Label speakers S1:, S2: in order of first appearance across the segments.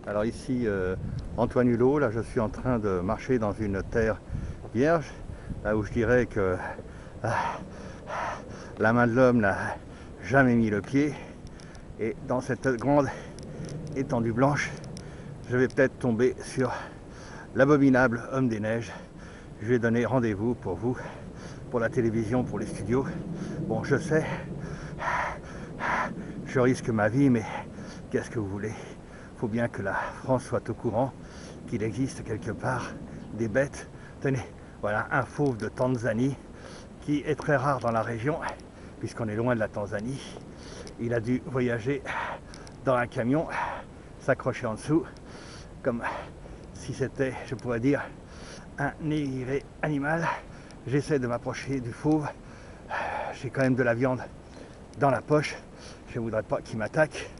S1: Alors ici, Antoine Hulot, là je suis en train de marcher dans une terre vierge, là où je dirais que la main de l'homme n'a jamais mis le pied. Et dans cette grande étendue blanche, je vais peut-être tomber sur l'abominable homme des neiges. Je vais donner rendez-vous pour vous, pour la télévision, pour les studios. Bon, je sais, je risque ma vie, mais qu'est-ce que vous voulez? Il faut bien que la France soit au courant qu'il existe quelque part des bêtes. Tenez, voilà un fauve de Tanzanie qui est très rare dans la région, puisqu'on est loin de la Tanzanie. Il a dû voyager dans un camion, s'accrocher en dessous, comme si c'était, je pourrais dire, un négrier animal. J'essaie de m'approcher du fauve. J'ai quand même de la viande dans la poche. Je ne voudrais pas qu'il m'attaque.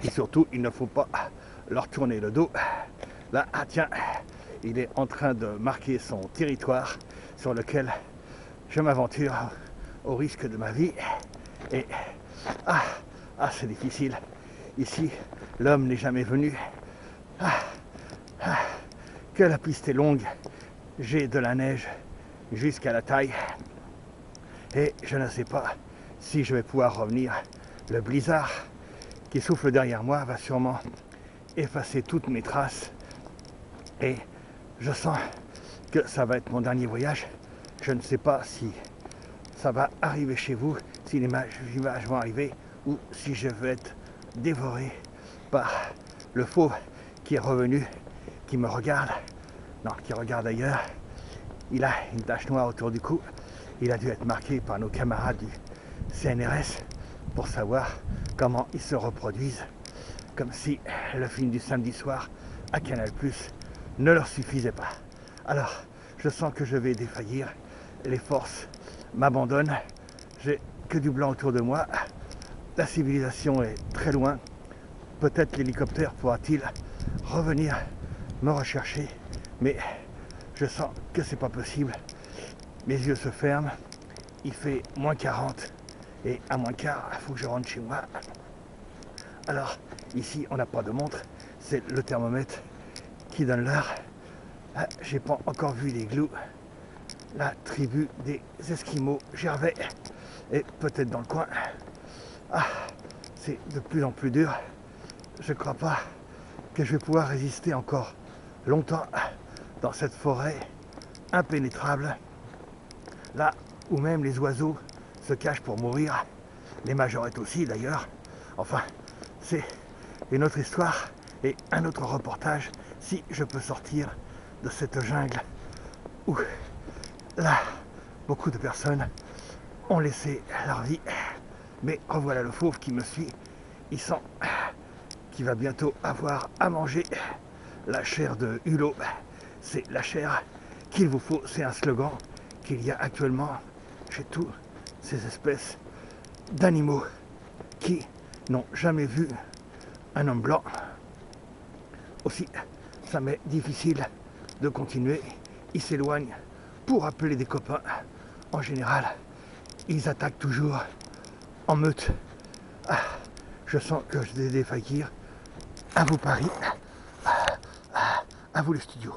S1: Et surtout, il ne faut pas leur tourner le dos. Là, ah tiens, il est en train de marquer son territoire sur lequel je m'aventure au risque de ma vie. Et c'est difficile. Ici, l'homme n'est jamais venu. Que la piste est longue. J'ai de la neige jusqu'à la taille. Et je ne sais pas si je vais pouvoir revenir. Le blizzard qui souffle derrière moi va sûrement effacer toutes mes traces. Et je sens que ça va être mon dernier voyage. Je ne sais pas si ça va arriver chez vous, si les images vont arriver, ou si je vais être dévoré par le fauve qui est revenu, qui me regarde, non, qui regarde ailleurs. Il a une tache noire autour du cou. Il a dû être marqué par nos camarades du CNRS pour savoir comment ils se reproduisent, comme si le film du samedi soir à Canal+ ne leur suffisait pas. Alors, je sens que je vais défaillir, les forces m'abandonnent, j'ai que du blanc autour de moi, la civilisation est très loin, peut-être l'hélicoptère pourra-t-il revenir me rechercher, mais je sens que c'est pas possible. Mes yeux se ferment, il fait moins 40 et à moins quart, il faut que je rentre chez moi. Alors ici on n'a pas de montre, c'est le thermomètre qui donne l'heure. J'ai pas encore vu les glous, la tribu des Esquimaux Gervais est peut-être dans le coin. C'est de plus en plus dur, je crois pas que je vais pouvoir résister encore longtemps dans cette forêt impénétrable, là où même les oiseaux se cachent pour mourir, les majorettes aussi d'ailleurs. Enfin, c'est une autre histoire et un autre reportage si je peux sortir de cette jungle où là, beaucoup de personnes ont laissé leur vie. Mais revoilà le fauve qui me suit, il sent qu'il va bientôt avoir à manger la chair de Hulot. C'est la chair qu'il vous faut, c'est un slogan qu'il y a actuellement chez toutes ces espèces d'animaux qui n'ont jamais vu un homme blanc. Aussi, ça m'est difficile de continuer. Ils s'éloignent pour appeler des copains. En général, ils attaquent toujours en meute. Je sens que je vais défaillir. À vous Paris, à vous le studio.